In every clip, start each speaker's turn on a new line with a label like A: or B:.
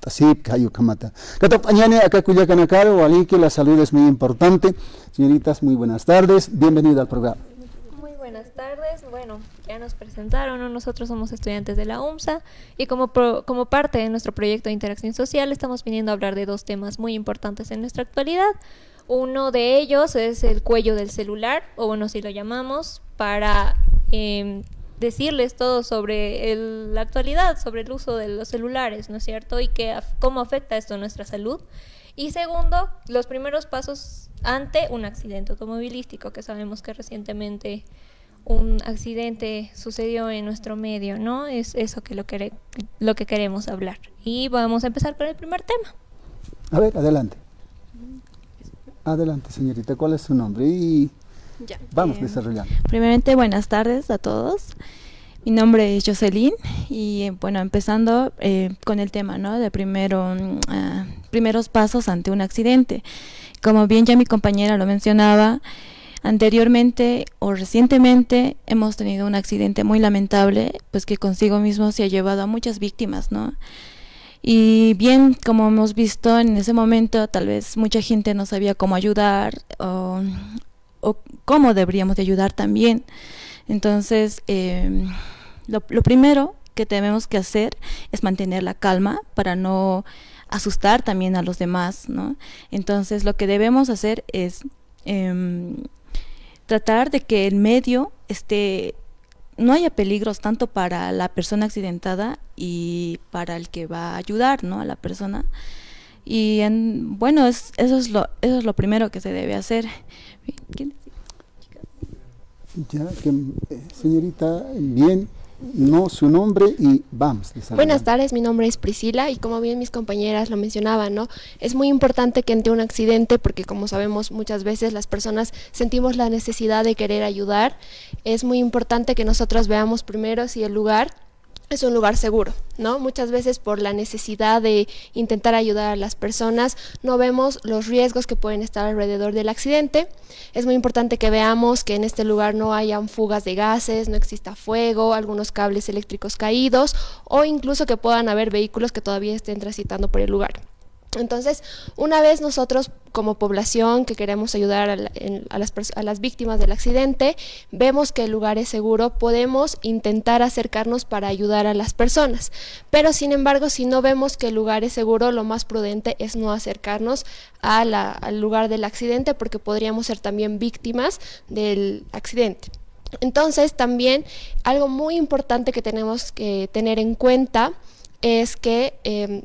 A: Así, acá Cuyacanacaro, Walique, la salud es muy importante. Señoritas, muy buenas tardes, bienvenida al programa.
B: Muy buenas tardes, bueno, ya nos presentaron, ¿no? Nosotros somos estudiantes de la UMSA y como parte de nuestro proyecto de interacción social estamos viniendo a hablar de dos temas muy importantes en nuestra actualidad. Uno de ellos es el cuello del celular, o bueno, si lo llamamos, para decirles todo sobre la actualidad, sobre el uso de los celulares, ¿no es cierto? Y cómo afecta esto a nuestra salud. Y segundo, los primeros pasos ante un accidente automovilístico, que sabemos que recientemente un accidente sucedió en nuestro medio, ¿no? Es eso que lo que queremos hablar. Y vamos a empezar con el primer tema.
A: A ver, adelante. Adelante, señorita, ¿cuál es su nombre? Y ya, vamos desarrollando.
C: Primeramente, buenas tardes a todos. Mi nombre es Jocelyn y bueno, empezando con el tema, ¿no? De primeros pasos ante un accidente. Como bien ya mi compañera lo mencionaba, anteriormente o recientemente hemos tenido un accidente muy lamentable, pues que consigo mismo se ha llevado a muchas víctimas, ¿no? Y bien, como hemos visto en ese momento, tal vez mucha gente no sabía cómo ayudar o cómo deberíamos de ayudar también. Entonces, lo primero que tenemos que hacer es mantener la calma para no asustar también a los demás, ¿no? Entonces, lo que debemos hacer es tratar de que el medio no haya peligros tanto para la persona accidentada y para el que va a ayudar, ¿no? A la persona. Y bueno, eso es lo primero que se debe hacer. ¿Quién?
A: Ya, señorita, bien, no, su nombre y vamos.
D: Buenas tardes, mi nombre es Priscila y como bien mis compañeras lo mencionaban, ¿no? Es muy importante que ante un accidente, porque como sabemos muchas veces las personas sentimos la necesidad de querer ayudar, es muy importante que nosotros veamos primero si el lugar es un lugar seguro, ¿no? Muchas veces por la necesidad de intentar ayudar a las personas no vemos los riesgos que pueden estar alrededor del accidente. Es muy importante que veamos que en este lugar no hayan fugas de gases, no exista fuego, algunos cables eléctricos caídos o incluso que puedan haber vehículos que todavía estén transitando por el lugar. Entonces, una vez nosotros como población que queremos ayudar a las víctimas del accidente, vemos que el lugar es seguro, podemos intentar acercarnos para ayudar a las personas. Pero sin embargo, si no vemos que el lugar es seguro, lo más prudente es no acercarnos al lugar del accidente porque podríamos ser también víctimas del accidente. Entonces, también algo muy importante que tenemos que tener en cuenta es que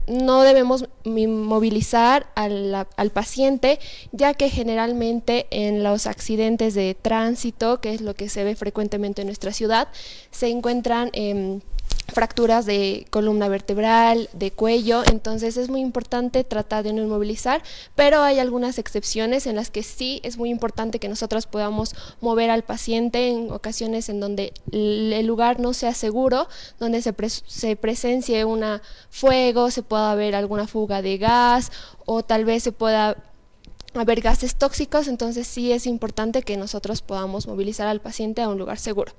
D: no debemos movilizar al paciente, ya que generalmente en los accidentes de tránsito, que es lo que se ve frecuentemente en nuestra ciudad, se encuentran fracturas de columna vertebral, de cuello, entonces es muy importante tratar de no inmovilizar, pero hay algunas excepciones en las que sí es muy importante que nosotros podamos mover al paciente en ocasiones en donde el lugar no sea seguro, donde se presencie un fuego, se pueda haber alguna fuga de gas o tal vez se pueda haber gases tóxicos, entonces sí es importante que nosotros podamos movilizar al paciente a un lugar seguro.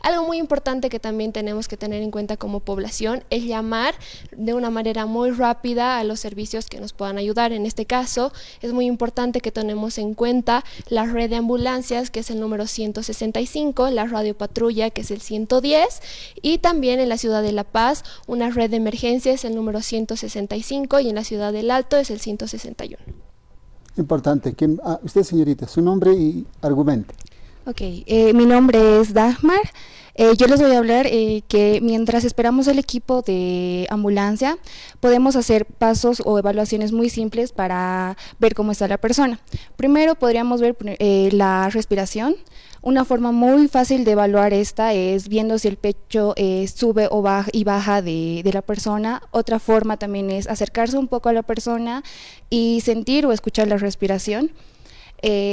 D: Algo muy importante que también tenemos que tener en cuenta como población es llamar de una manera muy rápida a los servicios que nos puedan ayudar. En este caso es muy importante que tenemos en cuenta la red de ambulancias, que es el número 165, la radio patrulla, que es el 110, y también en la ciudad de La Paz una red de emergencia es el número 165 y en la ciudad del Alto es el 161.
A: Importante. Usted, señorita, su nombre y argumente.
E: Ok, mi nombre es Dagmar. Yo les voy a hablar que mientras esperamos el equipo de ambulancia, podemos hacer pasos o evaluaciones muy simples para ver cómo está la persona. Primero podríamos ver la respiración. Una forma muy fácil de evaluar esta es viendo si el pecho sube o baja de la persona. Otra forma también es acercarse un poco a la persona y sentir o escuchar la respiración.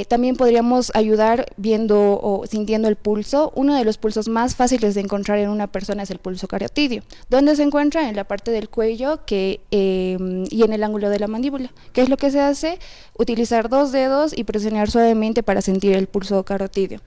E: También podríamos ayudar viendo o sintiendo el pulso. Uno de los pulsos más fáciles de encontrar en una persona es el pulso carotidio, donde se encuentra en la parte del cuello y en el ángulo de la mandíbula. ¿Qué es lo que se hace? Utilizar 2 dedos y presionar suavemente para sentir el pulso carotidio.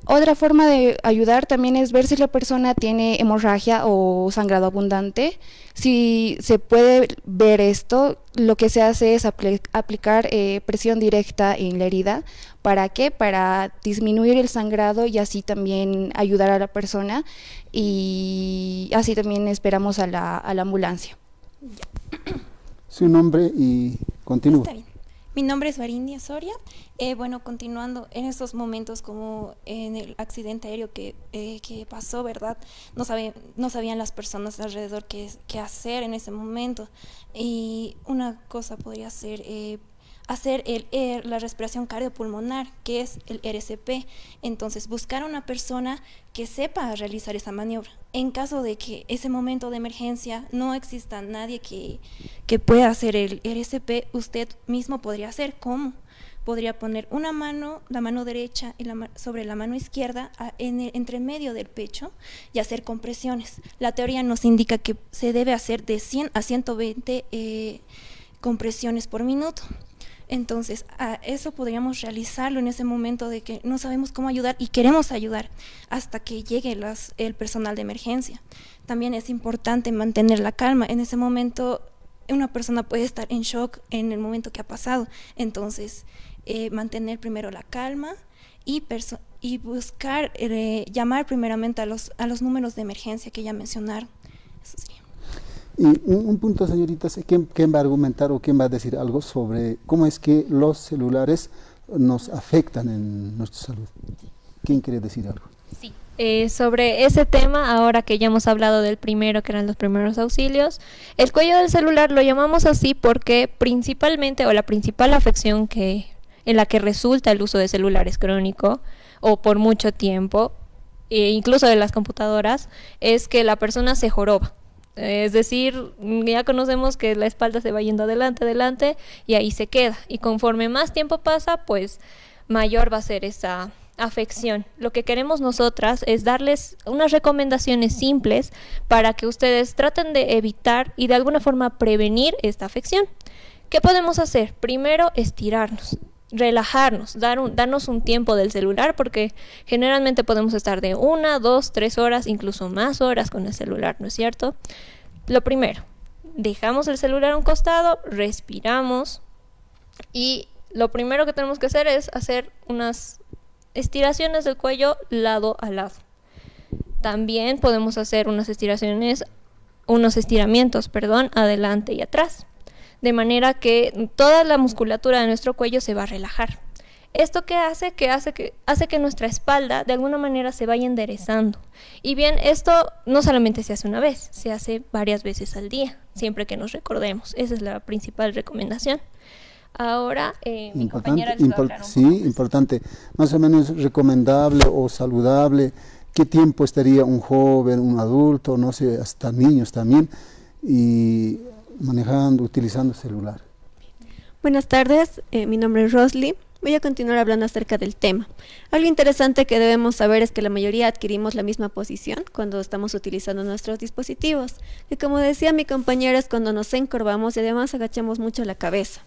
E: Otra forma de ayudar también es ver si la persona tiene hemorragia o sangrado abundante. Si se puede ver esto, lo que se hace es aplicar presión directa en la herida. ¿Para qué? Para disminuir el sangrado y así también ayudar a la persona, y así también esperamos a la ambulancia.
A: Su nombre y continúa.
F: Está bien. Mi nombre es Varindia Soria. Bueno, continuando en estos momentos, como en el accidente aéreo que pasó, ¿verdad? No sabían las personas alrededor qué hacer en ese momento. Y una cosa podría ser hacer la respiración cardiopulmonar, que es el RCP. Entonces, buscar a una persona que sepa realizar esa maniobra. En caso de que ese momento de emergencia no exista nadie que pueda hacer el RCP, usted mismo podría hacer. ¿Cómo? Podría poner una mano, la mano derecha sobre la mano izquierda entre medio del pecho y hacer compresiones. La teoría nos indica que se debe hacer de 100 a 120 compresiones por minuto. Entonces, eso podríamos realizarlo en ese momento de que no sabemos cómo ayudar y queremos ayudar hasta que llegue el personal de emergencia. También es importante mantener la calma. En ese momento, una persona puede estar en shock en el momento que ha pasado. Entonces, mantener primero la calma y buscar, llamar primeramente a los números de emergencia que ya mencionaron. Eso sería.
A: Y un punto, señoritas, ¿quién va a argumentar o quién va a decir algo sobre cómo es que los celulares nos afectan en nuestra salud? ¿Quién quiere decir algo?
B: Sí. Sobre ese tema, ahora que ya hemos hablado del primero, que eran los primeros auxilios, el cuello del celular lo llamamos así porque principalmente, o la principal afección en la que resulta el uso de celulares crónico o por mucho tiempo, incluso de las computadoras, es que la persona se joroba. Es decir, ya conocemos que la espalda se va yendo adelante y ahí se queda. Y conforme más tiempo pasa, pues mayor va a ser esa afección. Lo que queremos nosotras es darles unas recomendaciones simples para que ustedes traten de evitar y de alguna forma prevenir esta afección. ¿Qué podemos hacer? Primero, estirarnos, relajarnos, darnos un tiempo del celular, porque generalmente podemos estar de 1, 2, 3 horas, incluso más horas con el celular, ¿no es cierto? Lo primero, dejamos el celular a un costado, respiramos, y lo primero que tenemos que hacer es hacer unas estiraciones del cuello lado a lado. También podemos hacer unos estiramientos, adelante y atrás, de manera que toda la musculatura de nuestro cuello se va a relajar. ¿Esto qué hace? Que hace que nuestra espalda de alguna manera se vaya enderezando. Y bien, esto no solamente se hace una vez, se hace varias veces al día, siempre que nos recordemos. Esa es la principal recomendación. Ahora, mi compañera les va a hablar un poco más.
A: Importante. Más o menos recomendable o saludable, ¿qué tiempo estaría un joven, un adulto, no sé, hasta niños también, y utilizando celular?
G: Buenas tardes, mi nombre es Rosly. Voy a continuar hablando acerca del tema. Algo interesante que debemos saber es que la mayoría adquirimos la misma posición cuando estamos utilizando nuestros dispositivos, que como decía mi compañera es cuando nos encorvamos y además agachamos mucho la cabeza.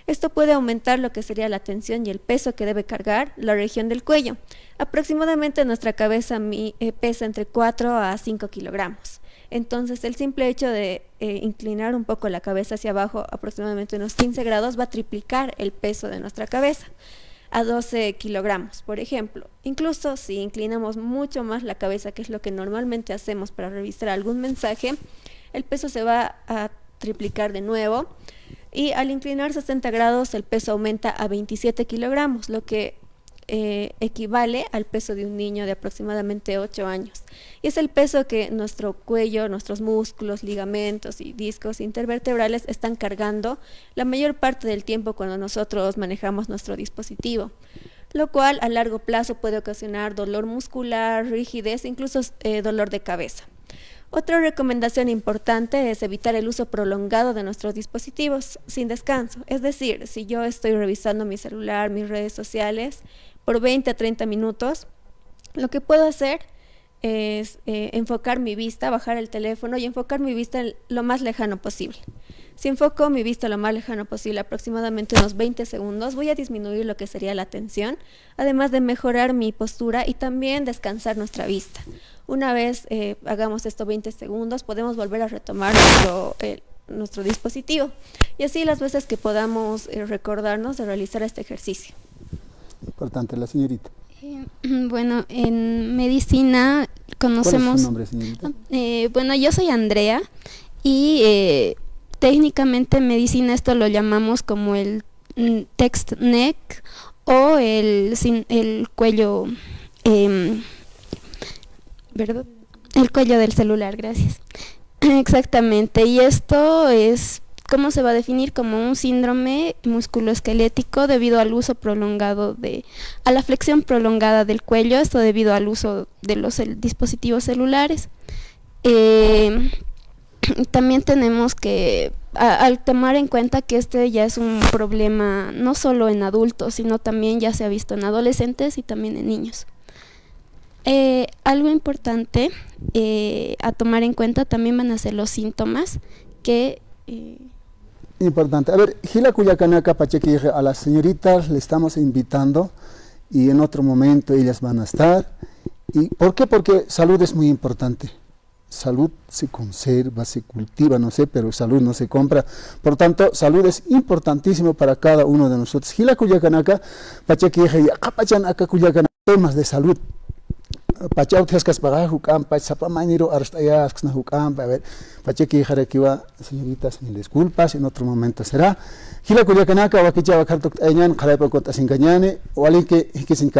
G: Esto puede aumentar lo que sería la tensión y el peso que debe cargar la región del cuello. Aproximadamente nuestra cabeza pesa entre 4 a 5 kilogramos. Entonces, el simple hecho de inclinar un poco la cabeza hacia abajo, aproximadamente unos 15 grados, va a triplicar el peso de nuestra cabeza a 12 kilogramos, por ejemplo. Incluso si inclinamos mucho más la cabeza, que es lo que normalmente hacemos para revisar algún mensaje, el peso se va a triplicar de nuevo. Y al inclinar 60 grados, el peso aumenta a 27 kilogramos, lo que equivale al peso de un niño de aproximadamente 8 años. Y es el peso que nuestro cuello, nuestros músculos, ligamentos y discos intervertebrales están cargando la mayor parte del tiempo cuando nosotros manejamos nuestro dispositivo, lo cual a largo plazo puede ocasionar dolor muscular, rigidez, incluso dolor de cabeza. Otra recomendación importante es evitar el uso prolongado de nuestros dispositivos sin descanso. Es decir, si yo estoy revisando mi celular, mis redes sociales, por 20 a 30 minutos, lo que puedo hacer es enfocar mi vista, bajar el teléfono y enfocar mi vista lo más lejano posible. Si enfoco mi vista lo más lejano posible, aproximadamente unos 20 segundos, voy a disminuir lo que sería la tensión, además de mejorar mi postura y también descansar nuestra vista. Una vez hagamos esto 20 segundos, podemos volver a retomar nuestro dispositivo y así las veces que podamos recordarnos de realizar este ejercicio.
A: Importante, la señorita.
H: Bueno, en medicina conocemos...
A: ¿Cuál es su nombre, señorita?
H: Bueno, yo soy Andrea y técnicamente en medicina esto lo llamamos como el text neck o el cuello, ¿verdad? El cuello del celular, gracias. Exactamente, y esto es, ¿cómo se va a definir? Como un síndrome musculoesquelético debido al uso prolongado a la flexión prolongada del cuello, esto debido al uso de los dispositivos celulares. También tenemos que, al tomar en cuenta que este ya es un problema no solo en adultos, sino también ya se ha visto en adolescentes y también en niños. Algo importante a tomar en cuenta también van a ser los síntomas
A: Importante. A ver, Gila Cuyacanaka Pachequi, a las señoritas le estamos invitando y en otro momento ellas van a estar. ¿Y por qué? Porque salud es muy importante. Salud se conserva, se cultiva, no sé, pero salud no se compra. Por tanto, salud es importantísimo para cada uno de nosotros. Gila Cuyacanaka Pachequi, Acapachanaka Cuyacanaka, temas de salud. Pachautiascas para Jucampa, Zapamaniro, Arstayascas, Jucampa, a ver, Pachequi Jarequiwa, señoritas, mil disculpas, en otro momento será. Gila Cuyacanaka, Wakichawa Kartok Ayan, Jarepa Cotasincañane, o alguien que sin